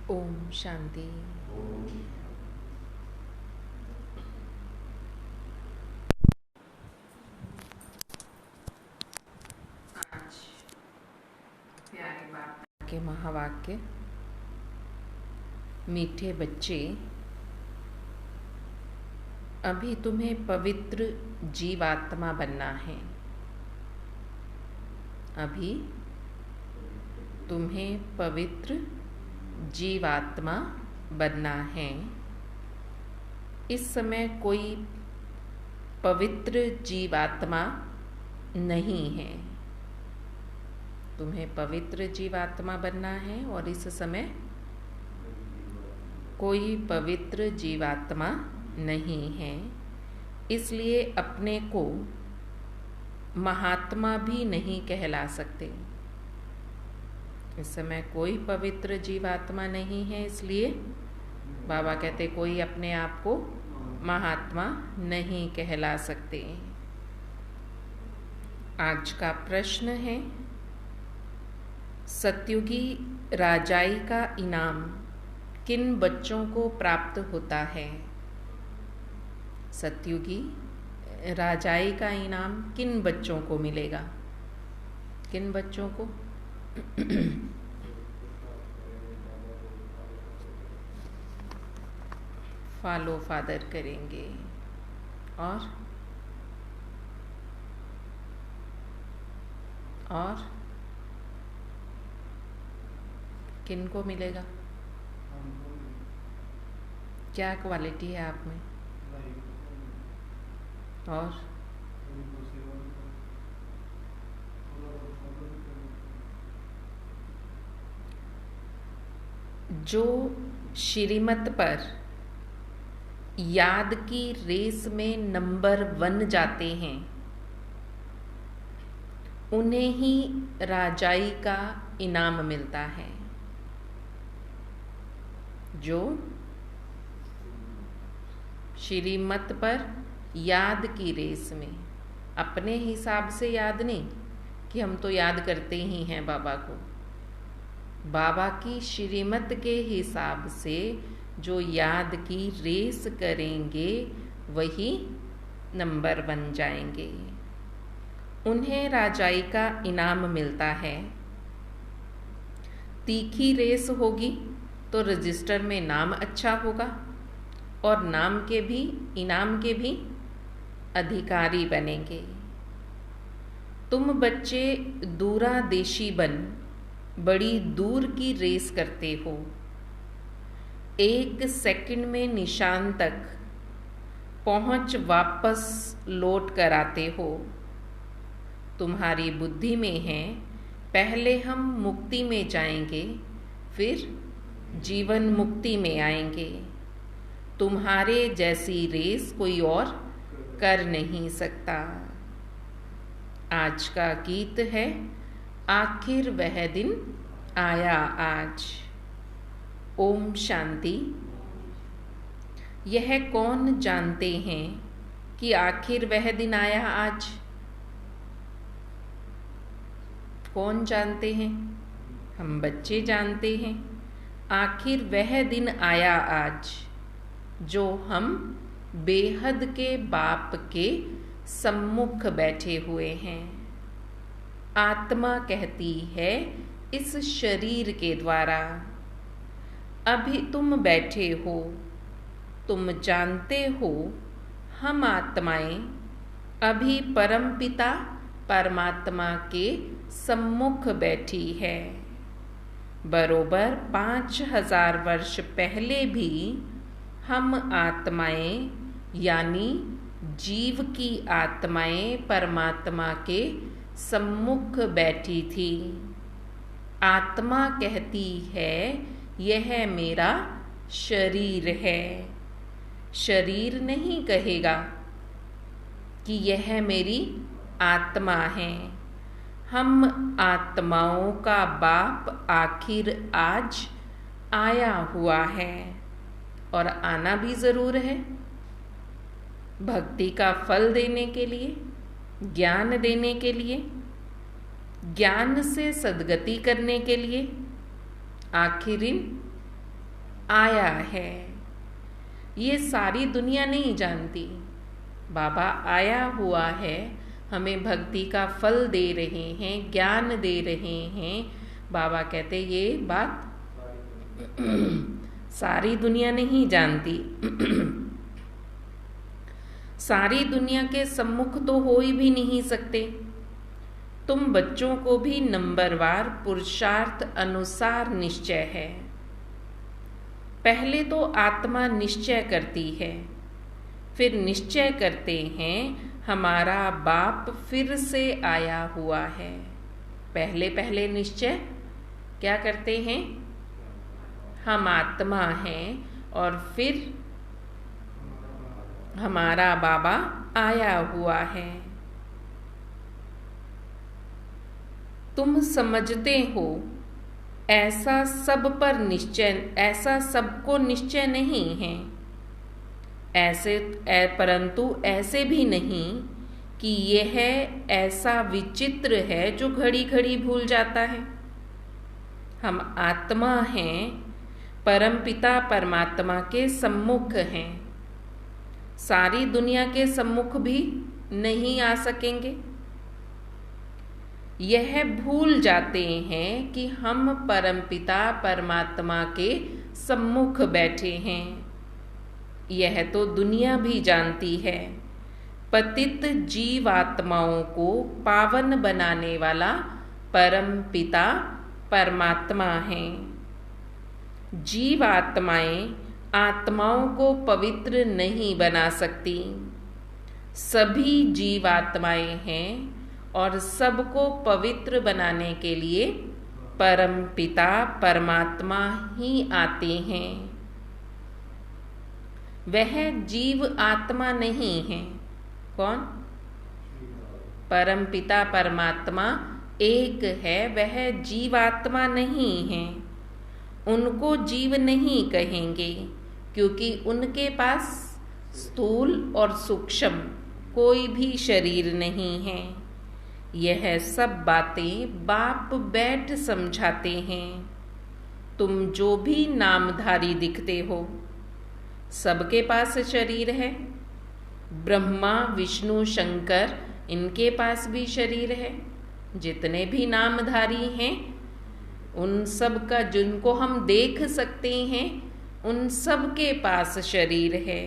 ओम शांति। आज प्यारे बाबा के महावाक्य। मीठे बच्चे, अभी तुम्हें पवित्र जीवात्मा बनना है। अभी तुम्हें पवित्र जीवात्मा बनना है। इस समय कोई पवित्र जीवात्मा नहीं है। तुम्हें पवित्र जीवात्मा बनना है और इस समय कोई पवित्र जीवात्मा नहीं है। इसलिए अपने को महात्मा भी नहीं कहला सकते। इस समय कोई पवित्र जीवात्मा नहीं है, इसलिए बाबा कहते कोई अपने आप को महात्मा नहीं कहला सकते। आज का प्रश्न है, सतयुगी राजाई का इनाम किन बच्चों को प्राप्त होता है? सतयुगी राजाई का इनाम किन बच्चों को मिलेगा? किन बच्चों को? फॉलो फादर करेंगे। और किन को मिलेगा? क्या क्वालिटी है आप में? और जो श्रीमत पर याद की रेस में नंबर 1 जाते हैं, उन्हें ही राजाई का इनाम मिलता है। जो श्रीमत पर याद की रेस में, अपने हिसाब से याद नहीं कि हम तो याद करते ही हैं बाबा को, बाबा की श्रीमत के हिसाब से जो याद की रेस करेंगे वही नंबर 1 जाएंगे। उन्हें राजाई का इनाम मिलता है। तीखी रेस होगी तो रजिस्टर में नाम अच्छा होगा और इनाम के भी अधिकारी बनेंगे। तुम बच्चे दूरादेशी बन बड़ी दूर की रेस करते हो। 1 सेकंड में निशान तक पहुंच वापस लौट कर आते हो। तुम्हारी बुद्धि में है, पहले हम मुक्ति में जाएंगे, फिर जीवन मुक्ति में आएंगे। तुम्हारे जैसी रेस कोई और कर नहीं सकता। आज का गीत है, आखिर वह दिन आया आज। ओम शांति। यह कौन जानते हैं कि आखिर वह दिन आया आज? कौन जानते हैं? हम बच्चे जानते हैं। आखिर वह दिन आया आज जो हम बेहद के बाप के सम्मुख बैठे हुए हैं। आत्मा कहती है इस शरीर के द्वारा, अभी तुम बैठे हो, तुम जानते हो हम आत्माएं अभी परमपिता परमात्मा के सम्मुख बैठी है। बरोबर 5000 वर्ष पहले भी हम आत्माएं यानी जीव की आत्माएं परमात्मा के सम्मुख बैठी थी। आत्मा कहती है यह मेरा शरीर है। शरीर नहीं कहेगा कि यह मेरी आत्मा है। हम आत्माओं का बाप आखिर आज आया हुआ है और आना भी जरूर है, भक्ति का फल देने के लिए, ज्ञान देने के लिए, ज्ञान से सद्गति करने के लिए। आखिर इन आया है। ये सारी दुनिया नहीं जानती। बाबा आया हुआ है, हमें भक्ति का फल दे रहे हैं, ज्ञान दे रहे हैं। बाबा कहते ये बात सारी दुनिया नहीं जानती। सारी दुनिया के सम्मुख तो हो ही भी नहीं सकते। तुम बच्चों को भी नंबरवार पुरुषार्थ अनुसार निश्चय है। पहले तो आत्मा निश्चय करती है, फिर निश्चय करते हैं हमारा बाप फिर से आया हुआ है। पहले पहले निश्चय क्या करते हैं? हम आत्मा हैं और फिर हमारा बाबा आया हुआ है। तुम समझते हो ऐसा सब पर निश्चय, ऐसा सबको निश्चय नहीं है। परंतु ऐसे भी नहीं कि यह ऐसा विचित्र है जो घड़ी घड़ी भूल जाता है। हम आत्मा हैं, परमपिता परमात्मा के सम्मुख हैं। सारी दुनिया के सम्मुख भी नहीं आ सकेंगे। यह भूल जाते हैं कि हम परमपिता परमात्मा के सम्मुख बैठे हैं। यह तो दुनिया भी जानती है। पतित जीवात्माओं को पावन बनाने वाला परमपिता परमात्मा है। जीवात्माएं आत्माओं को पवित्र नहीं बना सकती। सभी जीवात्माएं हैं और सबको पवित्र बनाने के लिए परमपिता परमात्मा ही आते हैं। वह जीव आत्मा नहीं है। कौन? परमपिता परमात्मा एक है, वह जीवात्मा नहीं है। उनको जीव नहीं कहेंगे क्योंकि उनके पास स्थूल और सूक्ष्म कोई भी शरीर नहीं है। यह सब बातें बाप बैठ समझाते हैं। तुम जो भी नामधारी दिखते हो, सबके पास शरीर है। ब्रह्मा विष्णु शंकर, इनके पास भी शरीर है। जितने भी नामधारी हैं उन सब का, जिनको हम देख सकते हैं, उन सब के पास शरीर है।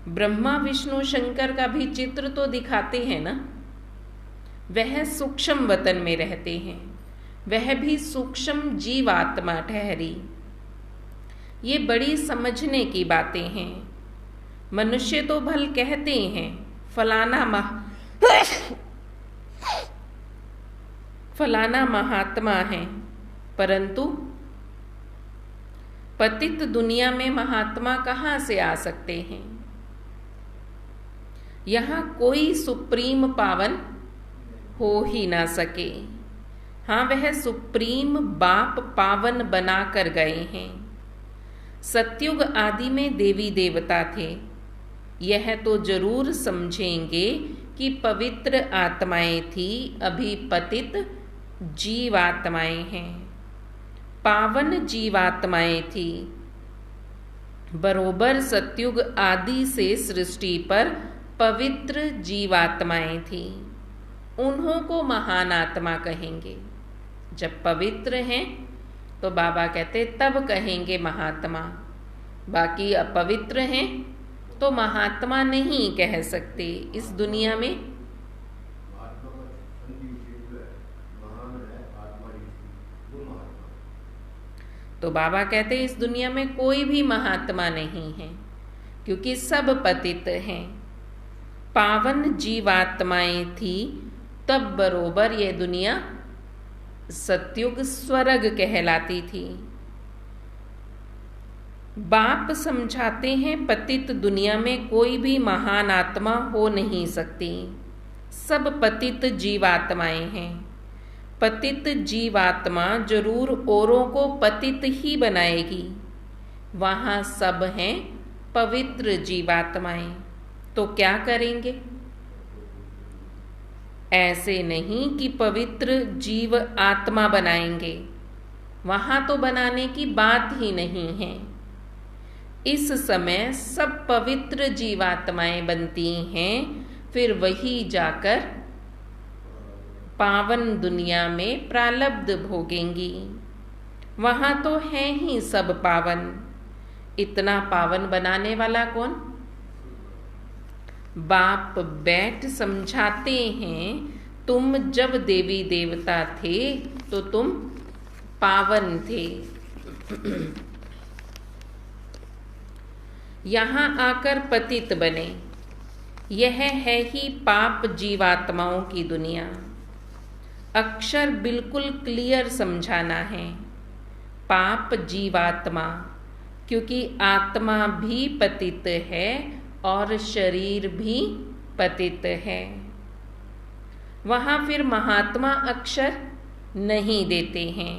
ब्रह्मा विष्णु शंकर का भी चित्र तो दिखाते हैं ना। वह सूक्ष्म वतन में रहते हैं, वह भी सूक्ष्म जीवात्मा ठहरी। ये बड़ी समझने की बातें हैं। मनुष्य तो भल कहते हैं फलाना महात्मा है, परंतु पतित दुनिया में महात्मा कहाँ से आ सकते हैं? यहाँ कोई सुप्रीम पावन हो ही ना सके। हाँ, वह सुप्रीम बाप पावन बना कर गए हैं। सतयुग आदि में देवी देवता थे। यह तो जरूर समझेंगे कि पवित्र आत्माएं थी, अभी पतित जीवात्माएं हैं। पावन जीवात्माएं थी। बरोबर सतयुग आदि से सृष्टि पर पवित्र जीवात्माएं थी। उन्हों को महान आत्मा कहेंगे। जब पवित्र हैं तो बाबा कहते तब कहेंगे महात्मा। बाकी अपवित्र हैं तो महात्मा नहीं कह सकते इस दुनिया में। तो बाबा कहते इस दुनिया में कोई भी महात्मा नहीं है, क्योंकि सब पतित हैं। पावन जीवात्माएं थी, तब बरोबर ये दुनिया सतयुग स्वर्ग कहलाती थी। बाप समझाते हैं पतित दुनिया में कोई भी महान आत्मा हो नहीं सकती। सब पतित जीवात्माएं हैं। पतित जीवात्मा जरूर औरों को पतित ही बनाएगी। वहाँ सब हैं पवित्र जीवात्माएं। तो क्या करेंगे? ऐसे नहीं कि पवित्र जीव आत्मा बनाएंगे। वहां तो बनाने की बात ही नहीं है। इस समय सब पवित्र जीवात्माएं बनती हैं, फिर वही जाकर पावन दुनिया में प्रारब्ध भोगेंगी। वहां तो है ही सब पावन। इतना पावन बनाने वाला कौन? बाप बैठ समझाते हैं, तुम जब देवी देवता थे तो तुम पावन थे। यहाँ आकर पतित बने। यह है ही पाप जीवात्माओं की दुनिया। अक्षर बिल्कुल क्लियर समझाना है। पाप जीवात्मा, क्योंकि आत्मा भी पतित है और शरीर भी पतित है। वहाँ फिर महात्मा अक्षर नहीं देते हैं,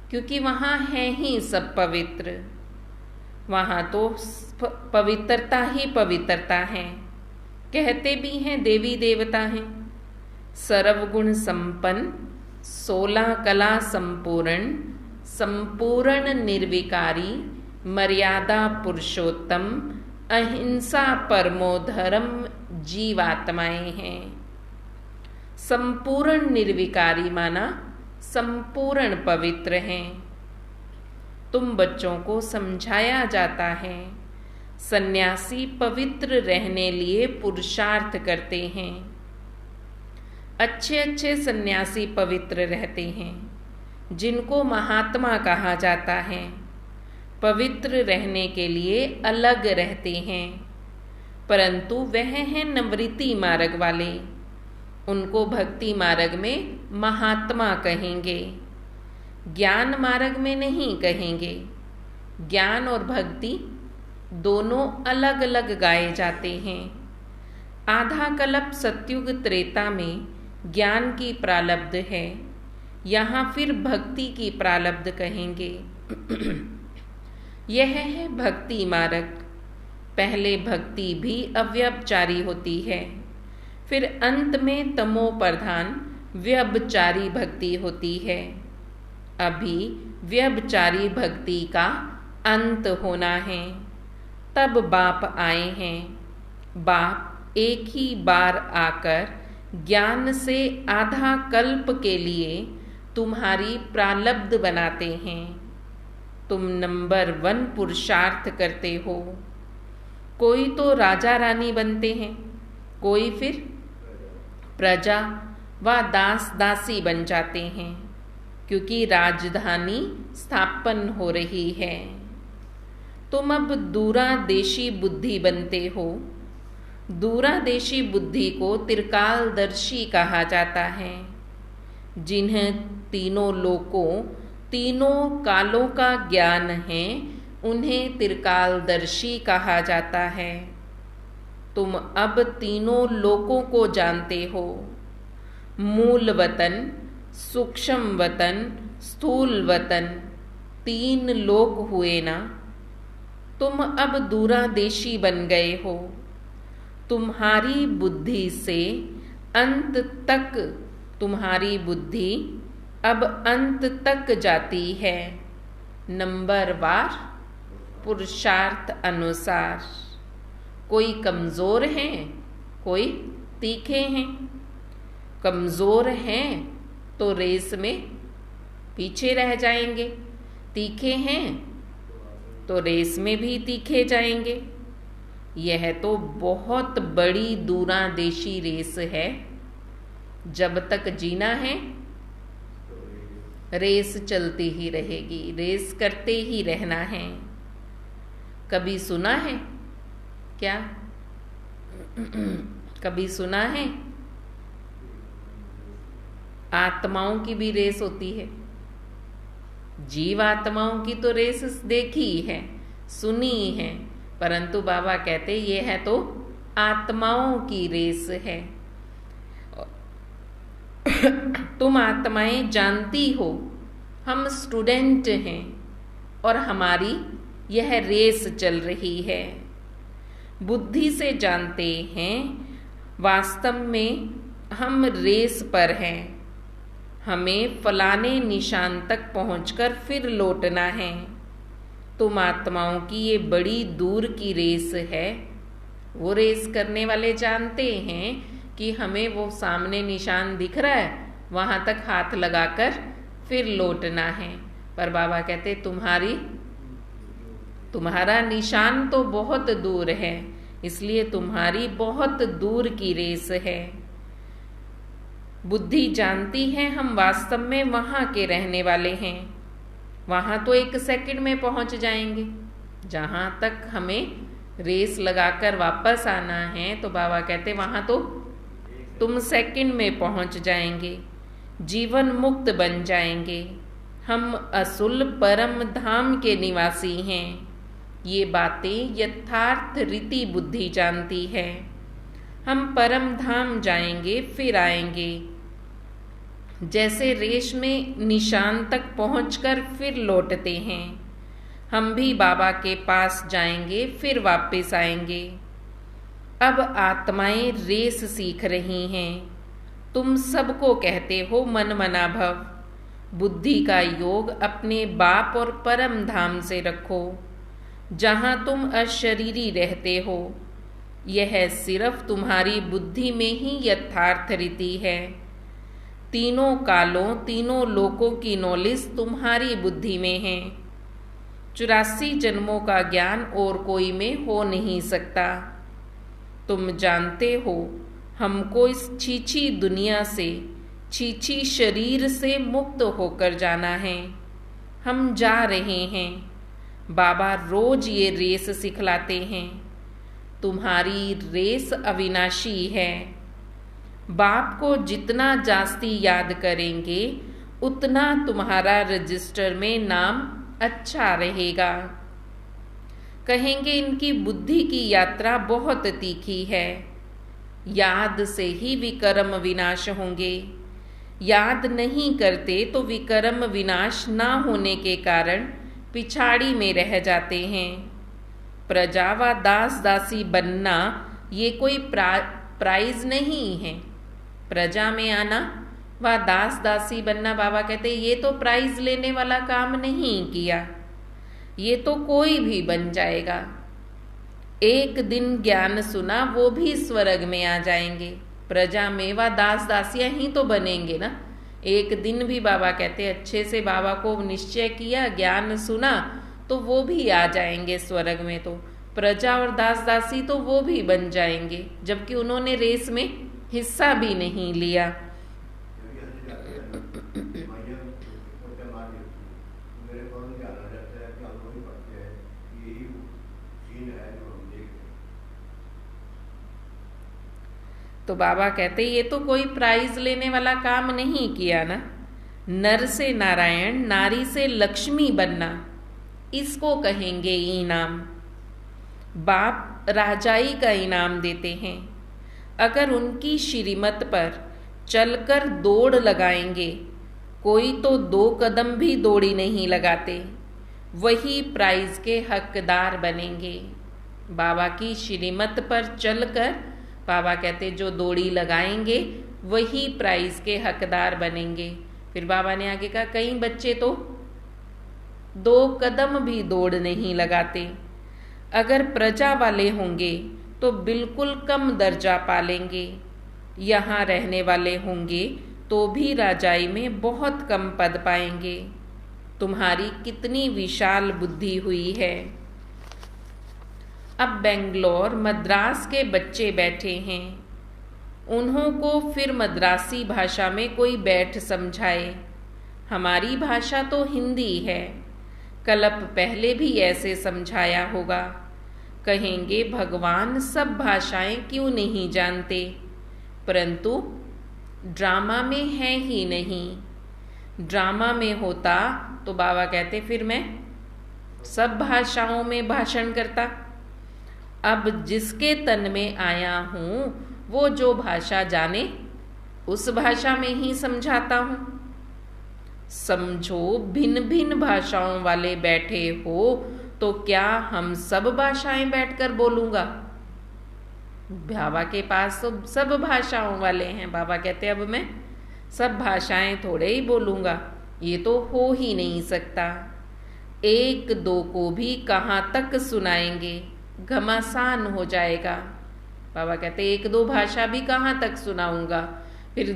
क्योंकि वहाँ है ही सब पवित्र। वहाँ तो पवित्रता ही पवित्रता है। कहते भी हैं देवी देवता हैं। सर्वगुण संपन्न, 16 कला संपूर्ण, संपूर्ण निर्विकारी, मर्यादा पुरुषोत्तम, अहिंसा परमो धर्म जीवात्माएं हैं। संपूर्ण निर्विकारी माना संपूर्ण पवित्र हैं। तुम बच्चों को समझाया जाता है, सन्यासी पवित्र रहने लिए पुरुषार्थ करते हैं। अच्छे अच्छे सन्यासी पवित्र रहते हैं, जिनको महात्मा कहा जाता है। पवित्र रहने के लिए अलग रहते हैं, परंतु वह हैं निवृत्ति मार्ग वाले। उनको भक्ति मार्ग में महात्मा कहेंगे, ज्ञान मार्ग में नहीं कहेंगे। ज्ञान और भक्ति दोनों अलग अलग गाए जाते हैं। आधा कल्प सत्युग त्रेता में ज्ञान की प्रारब्ध है, यहाँ फिर भक्ति की प्रारब्ध कहेंगे। यह है भक्ति मार्ग। पहले भक्ति भी अव्यभिचारी होती है, फिर अंत में तमो प्रधान व्यभिचारी भक्ति होती है। अभी व्यभिचारी भक्ति का अंत होना है, तब बाप आए हैं। बाप एक ही बार आकर ज्ञान से आधा कल्प के लिए तुम्हारी प्रारब्ध बनाते हैं। तुम नंबर 1 पुरुषार्थ करते हो। कोई तो राजा रानी बनते हैं, कोई फिर प्रजा व दास दासी बन जाते हैं, क्योंकि राजधानी स्थापन हो रही है। तुम अब दूरादेशी बुद्धि बनते हो। दूरादेशी बुद्धि को त्रिकालदर्शी कहा जाता है। जिन्हें तीनों लोकों, तीनों कालों का ज्ञान है, उन्हें त्रिकालदर्शी कहा जाता है। तुम अब तीनों लोकों को जानते हो। मूल वतन, सूक्ष्म वतन, स्थूल वतन, 3 लोक हुए ना। तुम अब दूरादेशी बन गए हो। तुम्हारी बुद्धि से अंत तक, तुम्हारी बुद्धि अब अंत तक जाती है, नंबर वार पुरुषार्थ अनुसार। कोई कमजोर हैं, कोई तीखे हैं। कमजोर हैं तो रेस में पीछे रह जाएंगे, तीखे हैं तो रेस में भी तीखे जाएंगे। यह तो बहुत बड़ी दूरादेशी रेस है। जब तक जीना है रेस चलती ही रहेगी, रेस करते ही रहना है। कभी सुना है क्या? कभी सुना है आत्माओं की भी रेस होती है? जीव आत्माओं की तो रेस देखी है, सुनी है, परंतु बाबा कहते ये है तो आत्माओं की रेस है। तुम आत्माएं जानती हो हम स्टूडेंट हैं और हमारी यह रेस चल रही है। बुद्धि से जानते हैं वास्तव में हम रेस पर हैं। हमें फलाने निशान तक पहुंचकर फिर लौटना है। तुम आत्माओं की ये बड़ी दूर की रेस है। वो रेस करने वाले जानते हैं कि हमें वो सामने निशान दिख रहा है, वहाँ तक हाथ लगाकर फिर लौटना है। पर बाबा कहते तुम्हारा निशान तो बहुत दूर है, इसलिए तुम्हारी बहुत दूर की रेस है। बुद्धि जानती है हम वास्तव में वहाँ के रहने वाले हैं। वहाँ तो 1 सेकंड में पहुँच जाएंगे। जहाँ तक हमें रेस लगाकर वापस आना है, तो बाबा कहते वहाँ तो तुम सेकंड में पहुँच जाएंगे, जीवन मुक्त बन जाएंगे। हम असुल परम धाम के निवासी हैं। ये बातें यथार्थ रीति बुद्धि जानती है। हम परम धाम जाएंगे फिर आएंगे। जैसे रेस में निशान तक पहुंचकर फिर लौटते हैं, हम भी बाबा के पास जाएंगे फिर वापस आएंगे। अब आत्माएं रेस सीख रही हैं। तुम सबको कहते हो मन मना भव। बुद्धि का योग अपने बाप और परम धाम से रखो, जहाँ तुम अशरीरी रहते हो। यह सिर्फ तुम्हारी बुद्धि में ही यथार्थ रीति है। तीनों कालों तीनों लोकों की नॉलेज तुम्हारी बुद्धि में है। 84 जन्मों का ज्ञान और कोई में हो नहीं सकता। तुम जानते हो हमको इस छीछी दुनिया से, छीछी शरीर से मुक्त होकर जाना है। हम जा रहे हैं। बाबा रोज ये रेस सिखलाते हैं। तुम्हारी रेस अविनाशी है। बाप को जितना जास्ती याद करेंगे, उतना तुम्हारा रजिस्टर में नाम अच्छा रहेगा। कहेंगे इनकी बुद्धि की यात्रा बहुत तीखी है। याद से ही विकर्म विनाश होंगे। याद नहीं करते तो विकर्म विनाश ना होने के कारण पिछाड़ी में रह जाते हैं। प्रजा व दास दासी बनना ये कोई प्राइज नहीं है। प्रजा में आना व दास दासी बनना, बाबा कहते ये तो प्राइज लेने वाला काम नहीं किया। ये तो कोई भी बन जाएगा। एक दिन ज्ञान सुना, वो भी स्वर्ग में आ जाएंगे। प्रजा में व दास दासियां ही तो बनेंगे ना। एक दिन भी बाबा कहते अच्छे से बाबा को निश्चय किया, ज्ञान सुना, तो वो भी आ जाएंगे स्वर्ग में। तो प्रजा और दास दासी तो वो भी बन जाएंगे, जबकि उन्होंने रेस में हिस्सा भी नहीं लिया। तो बाबा कहते ये तो कोई प्राइज लेने वाला काम नहीं किया ना। नर से नारायण, नारी से लक्ष्मी बनना, इसको कहेंगे इनाम। बाप राजाई का इनाम देते हैं। अगर उनकी श्रीमत पर चलकर दौड़ लगाएंगे, कोई तो 2 कदम भी दौड़ी नहीं लगाते, वही प्राइज के हकदार बनेंगे। बाबा की श्रीमत पर चलकर, बाबा कहते जो दौड़ी लगाएंगे वही प्राइज के हकदार बनेंगे। फिर बाबा ने आगे कहा कई बच्चे तो 2 कदम भी दौड़ नहीं लगाते। अगर प्रजा वाले होंगे तो बिल्कुल कम दर्जा पालेंगे। यहाँ रहने वाले होंगे तो भी राजाई में बहुत कम पद पाएंगे। तुम्हारी कितनी विशाल बुद्धि हुई है। अब बेंगलोर मद्रास के बच्चे बैठे हैं। उन्हों को फिर मद्रासी भाषा में कोई बैठ समझाए। हमारी भाषा तो हिंदी है, कल्प पहले भी ऐसे समझाया होगा। कहेंगे भगवान सब भाषाएं क्यों नहीं जानते, परंतु ड्रामा में है ही नहीं। ड्रामा में होता तो बाबा कहते फिर मैं सब भाषाओं में भाषण करता। अब जिसके तन में आया हूँ वो जो भाषा जाने उस भाषा में ही समझाता हूँ। समझो भिन्न भिन्न भाषाओं वाले बैठे हो तो क्या हम सब भाषाएं बैठकर बोलूँगा। बाबा के पास तो सब भाषाओं वाले हैं। बाबा कहते अब मैं सब भाषाएं थोड़े ही बोलूँगा, ये तो हो ही नहीं सकता। एक दो को भी कहाँ तक सुनाएंगे, घमासान हो जाएगा। बाबा कहते एक दो भाषा भी कहाँ तक सुनाऊंगा, फिर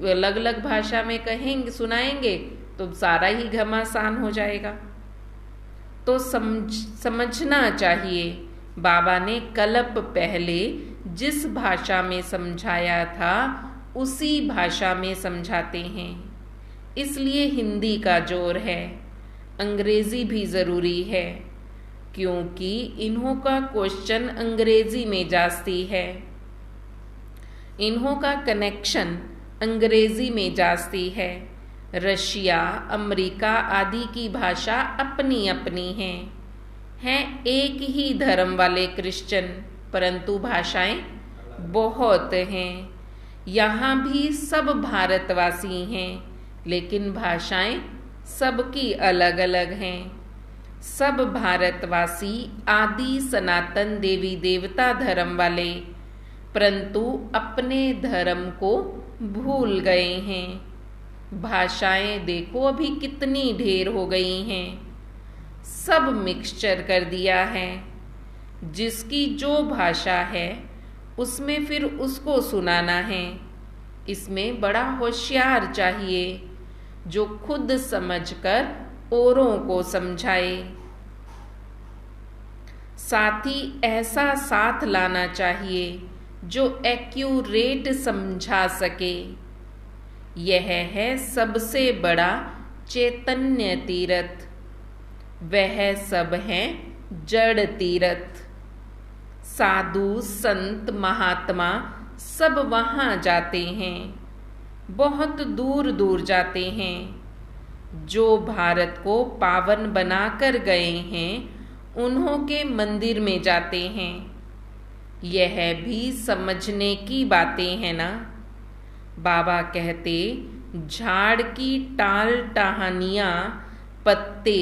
अलग अलग भाषा में कहेंगे सुनाएंगे तो सारा ही घमासान हो जाएगा। तो समझना चाहिए, बाबा ने कल्प पहले जिस भाषा में समझाया था उसी भाषा में समझाते हैं। इसलिए हिंदी का जोर है, अंग्रेजी भी ज़रूरी है, क्योंकि इन्हों का क्वेश्चन अंग्रेजी में जास्ती है, इन्हों का कनेक्शन अंग्रेजी में जास्ती है। रशिया, अमेरिका आदि की भाषा अपनी अपनी हैं एक ही धर्म वाले क्रिश्चियन, परंतु भाषाएं बहुत हैं। यहाँ भी सब भारतवासी हैं, लेकिन भाषाएं सबकी अलग अलग हैं। सब भारतवासी आदि सनातन देवी देवता धर्म वाले, परंतु अपने धर्म को भूल गए हैं। भाषाएं देखो अभी कितनी ढेर हो गई हैं, सब मिक्सचर कर दिया है। जिसकी जो भाषा है उसमें फिर उसको सुनाना है। इसमें बड़ा होशियार चाहिए, जो खुद समझकर औरों को समझाए। साथ ही ऐसा साथ लाना चाहिए जो एक्यूरेट समझा सके। यह है सबसे बड़ा चैतन्य तीर्थ, वह सब है जड़ तीर्थ। साधु संत महात्मा सब वहाँ जाते हैं, बहुत दूर दूर जाते हैं। जो भारत को पावन बनाकर गए हैं उन्हों के मंदिर में जाते हैं। यह भी समझने की बातें हैं ना। बाबा कहते झाड़ की टाल टहनियाँ पत्ते,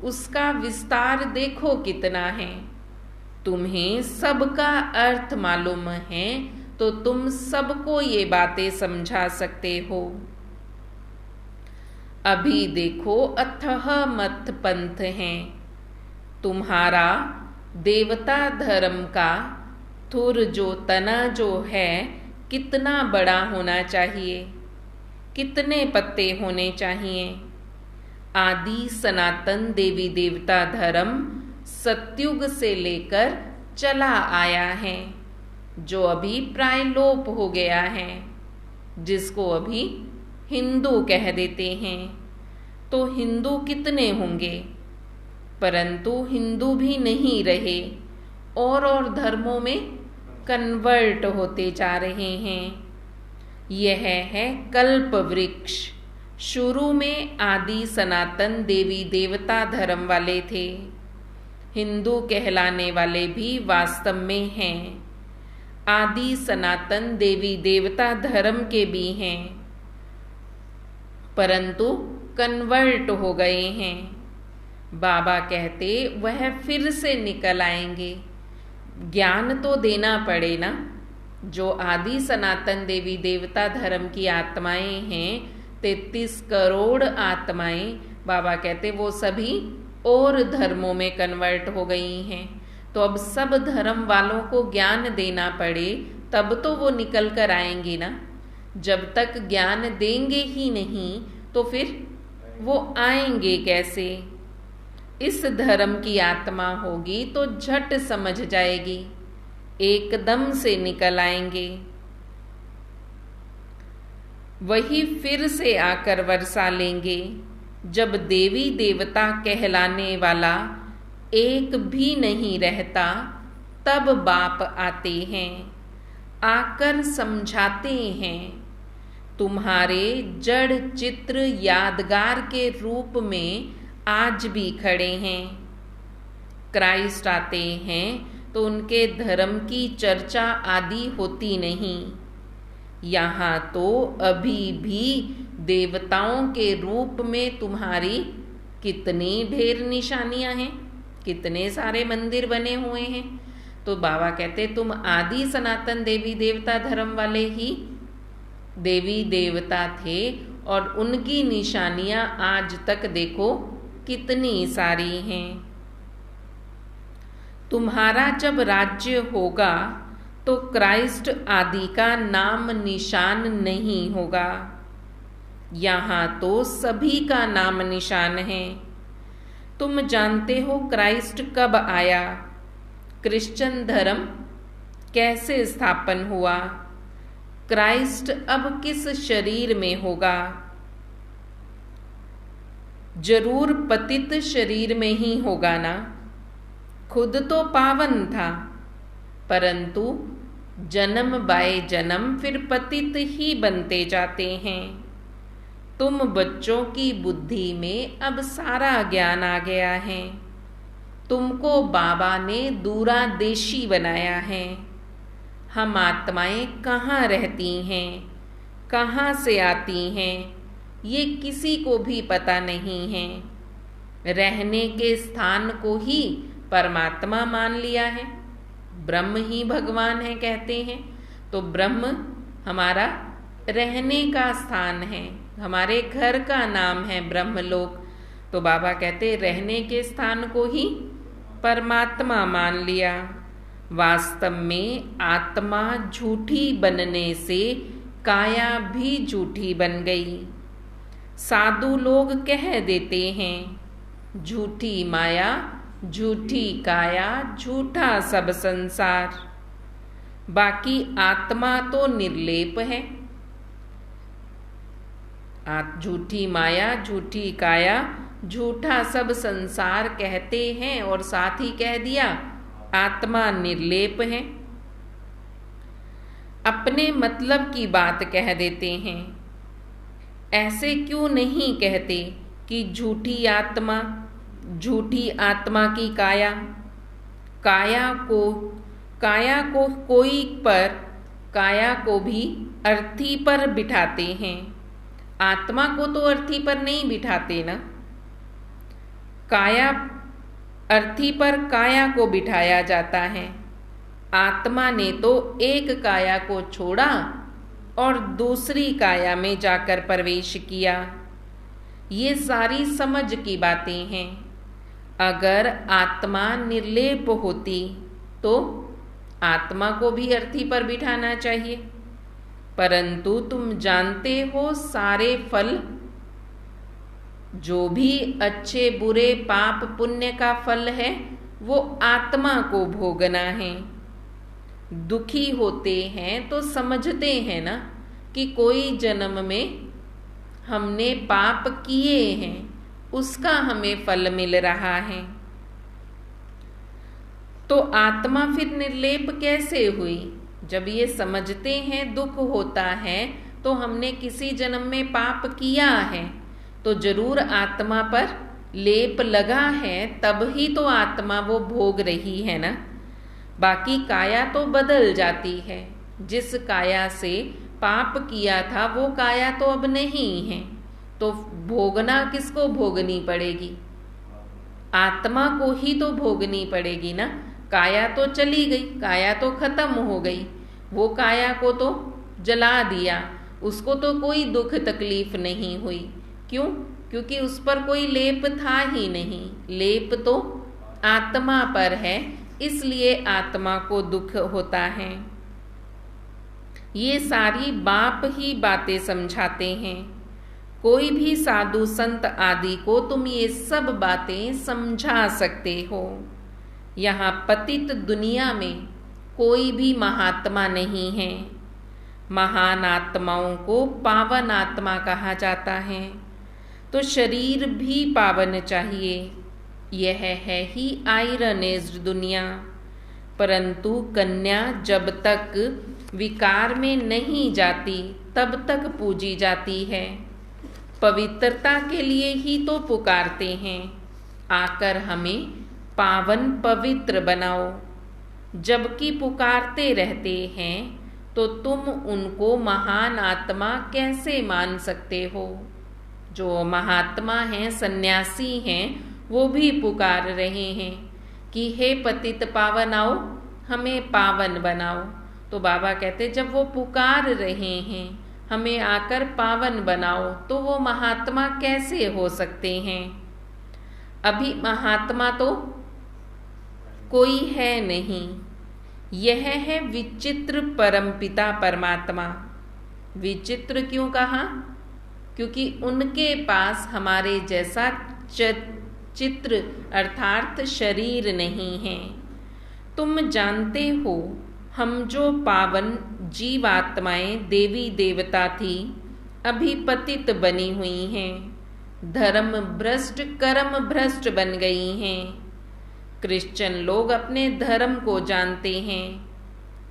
उसका विस्तार देखो कितना है। तुम्हें सबका अर्थ मालूम है तो तुम सबको ये बातें समझा सकते हो। अभी देखो अथह मत पंथ हैं। तुम्हारा देवता धर्म का थुर जो तना जो है कितना बड़ा होना चाहिए, कितने पत्ते होने चाहिए। आदि सनातन देवी देवता धर्म सतयुग से लेकर चला आया है, जो अभी प्राय लोप हो गया है, जिसको अभी हिंदू कह देते हैं। तो हिंदू कितने होंगे, परंतु हिंदू भी नहीं रहे, और धर्मों में कन्वर्ट होते जा रहे हैं। यह है कल्प वृक्ष। शुरू में आदि सनातन देवी देवता धर्म वाले थे। हिंदू कहलाने वाले भी वास्तव में हैं, आदि सनातन देवी देवता धर्म के भी हैं, परंतु कन्वर्ट हो गए हैं। बाबा कहते वह फिर से निकल आएंगे। ज्ञान तो देना पड़े ना। जो आदि सनातन देवी देवता धर्म की आत्माएं हैं, 33 करोड़ आत्माएं, बाबा कहते वो सभी और धर्मों में कन्वर्ट हो गई हैं। तो अब सब धर्म वालों को ज्ञान देना पड़े तब तो वो निकल कर आएंगे ना। जब तक ज्ञान देंगे ही नहीं तो फिर वो आएंगे कैसे। इस धर्म की आत्मा होगी तो झट समझ जाएगी, एकदम से निकल आएंगे। वही फिर से आकर वर्षा लेंगे। जब देवी देवता कहलाने वाला एक भी नहीं रहता, तब बाप आते हैं, आकर समझाते हैं। तुम्हारे जड़ चित्र यादगार के रूप में आज भी खड़े हैं। क्राइस्ट आते हैं तो उनके धर्म की चर्चा आदि होती नहीं। यहाँ तो अभी भी देवताओं के रूप में तुम्हारी कितनी ढेर निशानियां हैं, कितने सारे मंदिर बने हुए हैं। तो बाबा कहते तुम आदि सनातन देवी देवता धर्म वाले ही देवी देवता थे और उनकी निशानियां आज तक देखो कितनी सारी हैं। तुम्हारा जब राज्य होगा तो क्राइस्ट आदि का नाम निशान नहीं होगा। यहाँ तो सभी का नाम निशान है। तुम जानते हो क्राइस्ट कब आया, क्रिश्चियन धर्म कैसे स्थापन हुआ, क्राइस्ट अब किस शरीर में होगा। जरूर पतित शरीर में ही होगा ना। खुद तो पावन था, परंतु जन्म बाय जन्म फिर पतित ही बनते जाते हैं। तुम बच्चों की बुद्धि में अब सारा ज्ञान आ गया है। तुमको बाबा ने दूरादेशी बनाया है। हम आत्माएं कहाँ रहती हैं, कहाँ से आती हैं, ये किसी को भी पता नहीं है। रहने के स्थान को ही परमात्मा मान लिया है। ब्रह्म ही भगवान है कहते हैं, तो ब्रह्म हमारा रहने का स्थान है, हमारे घर का नाम है ब्रह्मलोक। तो बाबा कहते रहने के स्थान को ही परमात्मा मान लिया। वास्तव में आत्मा झूठी बनने से काया भी झूठी बन गई। साधु लोग कह देते हैं झूठी माया, झूठी काया, झूठा सब संसार। बाकी आत्मा तो निर्लेप है। झूठी माया, झूठी काया, झूठा सब संसार कहते हैं और साथ ही कह दिया आत्मा निर्लेप है। अपने मतलब की बात कह देते हैं। ऐसे क्यों नहीं कहते कि झूठी आत्मा, झूठी आत्मा की काया, काया को कोई पर, काया को भी अर्थी पर बिठाते हैं। आत्मा को तो अर्थी पर नहीं बिठाते ना। काया अर्थी पर काया को बिठाया जाता है। आत्मा ने तो एक काया को छोड़ा और दूसरी काया में जाकर प्रवेश किया। ये सारी समझ की बातें हैं। अगर आत्मा निर्लेप होती तो आत्मा को भी अर्थी पर बिठाना चाहिए, परंतु तुम जानते हो सारे फल, जो भी अच्छे बुरे पाप पुण्य का फल है वो आत्मा को भोगना है। दुखी होते हैं तो समझते हैं ना कि कोई जन्म में हमने पाप किए हैं, उसका हमें फल मिल रहा है। तो आत्मा फिर निर्लेप कैसे हुई? जब ये समझते हैं दुख होता है तो हमने किसी जन्म में पाप किया है, तो जरूर आत्मा पर लेप लगा है, तब ही तो आत्मा वो भोग रही है ना। बाकी काया तो बदल जाती है। जिस काया से पाप किया था वो काया तो अब नहीं है, तो भोगना किसको भोगनी पड़ेगी? आत्मा को ही तो भोगनी पड़ेगी ना। काया तो चली गई, काया तो खत्म हो गई, वो काया को तो जला दिया, उसको तो कोई दुख तकलीफ नहीं हुई। क्यों? क्योंकि उस पर कोई लेप था ही नहीं। लेप तो आत्मा पर है, इसलिए आत्मा को दुख होता है। ये सारी बाप ही बातें समझाते हैं। कोई भी साधु संत आदि को तुम ये सब बातें समझा सकते हो। यहाँ पतित दुनिया में कोई भी महात्मा नहीं है। महान आत्माओं को पावन आत्मा कहा जाता है, तो शरीर भी पावन चाहिए। यह है ही आयरन एज्ड दुनिया। परंतु कन्या जब तक विकार में नहीं जाती तब तक पूजी जाती है। पवित्रता के लिए ही तो पुकारते हैं, आकर हमें पावन पवित्र बनाओ। जबकि पुकारते रहते हैं तो तुम उनको महान आत्मा कैसे मान सकते हो? जो महात्मा हैं, सन्यासी हैं, वो भी पुकार रहे हैं कि हे पतित पावन आओ, हमें पावन बनाओ। तो बाबा कहते जब वो पुकार रहे हैं, हमें आकर पावन बनाओ, तो वो महात्मा कैसे हो सकते हैं? अभी महात्मा तो कोई है नहीं। यह है विचित्र परमपिता परमात्मा। विचित्र क्यों कहा? क्योंकि उनके पास हमारे जैसा चित्र अर्थात शरीर नहीं है। तुम जानते हो, हम जो पावन जीवात्माएं देवी देवता थी, अभी पतित बनी हुई हैं, धर्म भ्रष्ट कर्म भ्रष्ट बन गई हैं। क्रिश्चियन लोग अपने धर्म को जानते हैं,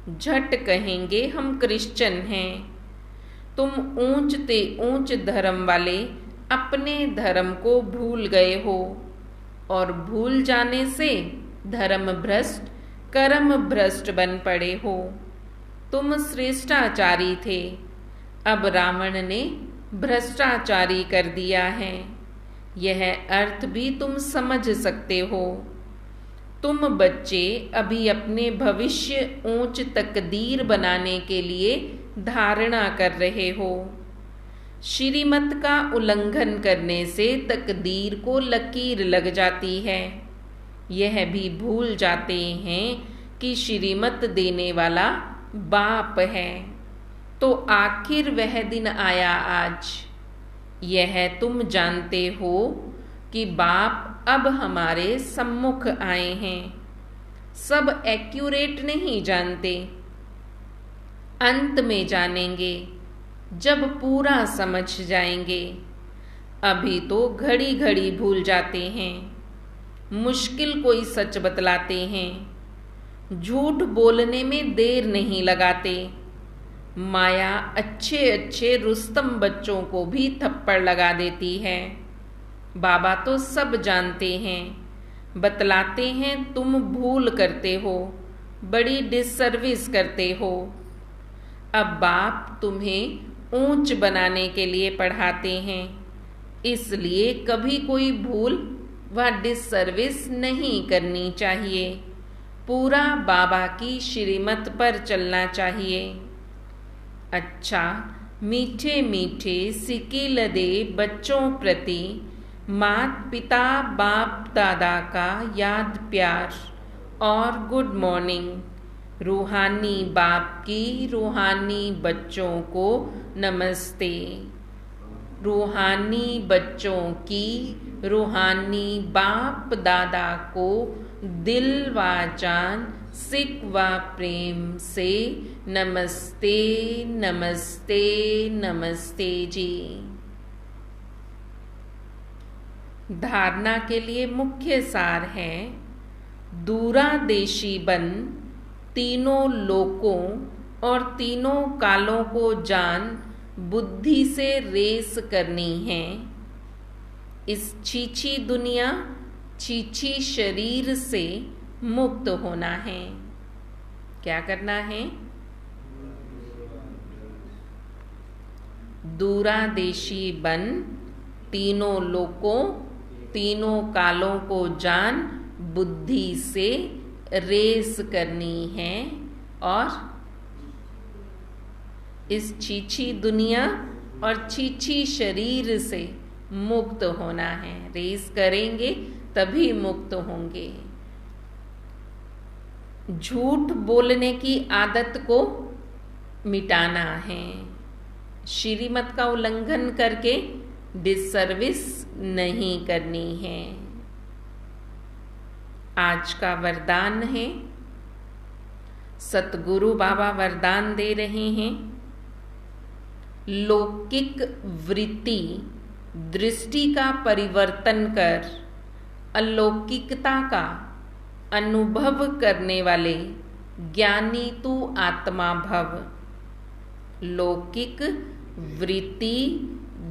झट कहेंगे हम क्रिश्चियन हैं। तुम ऊंचते ऊंच धर्म वाले अपने धर्म को भूल गए हो, और भूल जाने से धर्म भ्रष्ट कर्म भ्रष्ट बन पड़े हो। तुम श्रेष्ठाचारी थे, अब रावण ने भ्रष्टाचारी कर दिया है। यह अर्थ भी तुम समझ सकते हो। तुम बच्चे अभी अपने भविष्य ऊंच तकदीर बनाने के लिए धारणा कर रहे हो। श्रीमत का उल्लंघन करने से तकदीर को लकीर लग जाती है। यह भी भूल जाते हैं कि श्रीमत देने वाला बाप है। तो आखिर वह दिन आया आज। यह तुम जानते हो कि बाप अब हमारे सम्मुख आए हैं। सब एक्यूरेट नहीं जानते, अंत में जानेंगे जब पूरा समझ जाएंगे। अभी तो घड़ी घड़ी भूल जाते हैं, मुश्किल कोई सच बतलाते हैं, झूठ बोलने में देर नहीं लगाते। माया अच्छे अच्छे रुस्तम बच्चों को भी थप्पड़ लगा देती है। बाबा तो सब जानते हैं, बतलाते हैं तुम भूल करते हो, बड़ी डिससर्विस करते हो। अब बाप तुम्हें ऊंच बनाने के लिए पढ़ाते हैं, इसलिए कभी कोई भूल व डिससर्विस नहीं करनी चाहिए। पूरा बाबा की श्रीमत पर चलना चाहिए। अच्छा, मीठे मीठे सिकिल दे बच्चों प्रति मात पिता बाप दादा का याद प्यार और गुड मॉर्निंग। रूहानी बाप की रूहानी बच्चों को नमस्ते। रूहानी बच्चों की रूहानी बाप दादा को दिल व जान सिक व प्रेम से नमस्ते नमस्ते नमस्ते जी। धारणा के लिए मुख्य सार है, दूरादेशी बन तीनों लोकों और तीनों कालों को जान बुद्धि से रेस करनी है। इस छीछी दुनिया छीछी शरीर से मुक्त होना है। क्या करना है? दूरादेशी बन तीनों लोकों तीनों कालों को जान बुद्धि से रेस करनी है, और इस छीछी दुनिया और छीछी शरीर से मुक्त होना है। रेस करेंगे तभी मुक्त होंगे। झूठ बोलने की आदत को मिटाना है। श्रीमत का उल्लंघन करके डिससर्विस नहीं करनी है। आज का वरदान है, सतगुरु बाबा वरदान दे रहे हैं, लौकिक वृत्ति दृष्टि का परिवर्तन कर अलौकिकता का अनुभव करने वाले ज्ञानी तू आत्मा भव। लौकिक वृत्ति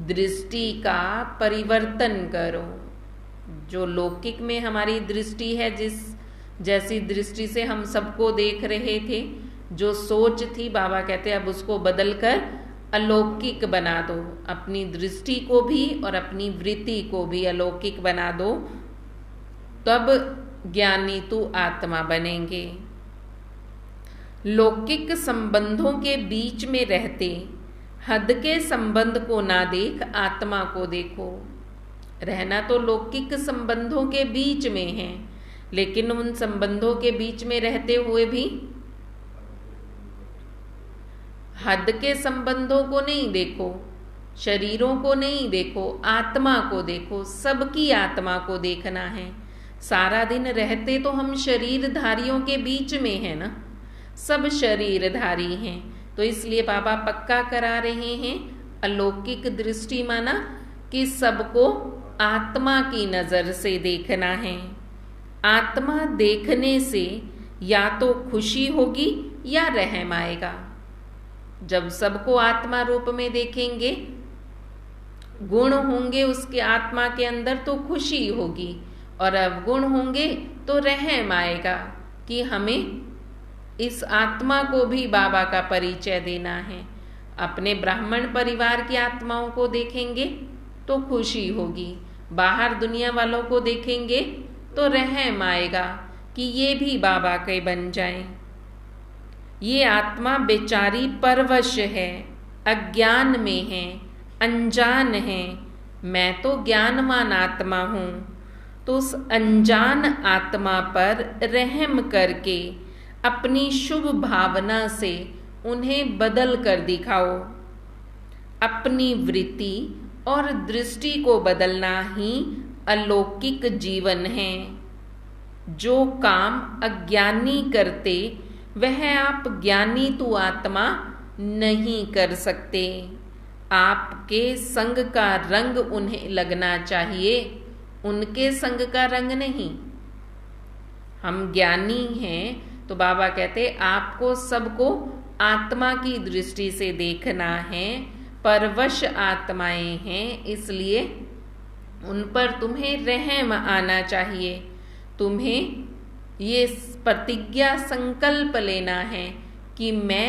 दृष्टि का परिवर्तन करो। जो लौकिक में हमारी दृष्टि है, जैसी दृष्टि से हम सबको देख रहे थे, जो सोच थी, बाबा कहते अब उसको बदलकर अलौकिक बना दो। अपनी दृष्टि को भी और अपनी वृत्ति को भी अलौकिक बना दो, तब ज्ञानी तू आत्मा बनेंगे। लौकिक संबंधों के बीच में रहते हद के संबंध को ना देख आत्मा को देखो। रहना तो लौकिक संबंधों के बीच में है, लेकिन उन संबंधों के बीच में रहते हुए भी हद के संबंधों को नहीं देखो, शरीरों को नहीं देखो, आत्मा को देखो। सबकी आत्मा को देखना है। सारा दिन रहते तो हम शरीरधारियों के बीच में है ना, सब शरीरधारी हैं। तो इसलिए बाबा पक्का करा रहे हैं, अलौकिक दृष्टि माना कि सबको आत्मा की नजर से देखना है। आत्मा देखने से या तो खुशी होगी या रहम आएगा। जब सबको आत्मा रूप में देखेंगे, गुण होंगे उसके आत्मा के अंदर तो खुशी होगी, और अवगुण होंगे तो रहम आएगा कि हमें इस आत्मा को भी बाबा का परिचय देना है। अपने ब्राह्मण परिवार की आत्माओं को देखेंगे तो खुशी होगी, बाहर दुनिया वालों को देखेंगे तो रहम आएगा कि ये भी बाबा के बन जाएं। ये आत्मा बेचारी परवश है, अज्ञान में है, अनजान है। मैं तो ज्ञानवान आत्मा हूँ, तो उस अनजान आत्मा पर रहम करके अपनी शुभ भावना से उन्हें बदल कर दिखाओ। अपनी वृत्ति और दृष्टि को बदलना ही अलौकिक जीवन है। जो काम अज्ञानी करते वह आप ज्ञानी तु आत्मा नहीं कर सकते। आपके संग का रंग उन्हें लगना चाहिए, उनके संग का रंग नहीं। हम ज्ञानी हैं तो बाबा कहते आपको सबको आत्मा की दृष्टि से देखना है। परवश आत्माएं हैं, इसलिए उन पर तुम्हें रहम आना चाहिए। तुम्हें ये प्रतिज्ञा संकल्प लेना है कि मैं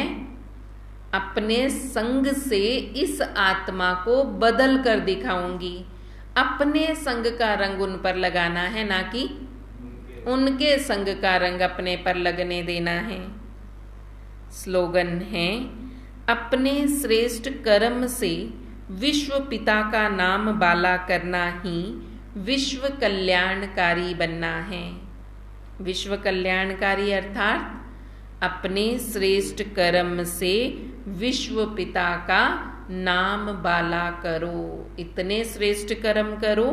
अपने संग से इस आत्मा को बदल कर दिखाऊंगी। अपने संग का रंग उन पर लगाना है, ना कि उनके संग का रंग अपने पर लगने देना है। स्लोगन है, अपने श्रेष्ठ कर्म से विश्व पिता का नाम बाला करना ही विश्व कल्याणकारी बनना है। विश्व कल्याणकारी अर्थात अपने श्रेष्ठ कर्म से विश्व पिता का नाम बाला करो। इतने श्रेष्ठ कर्म करो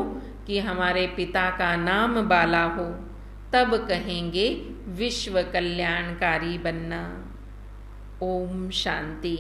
कि हमारे पिता का नाम बाला हो, तब कहेंगे विश्व कल्याणकारी बनना। ओम शांति।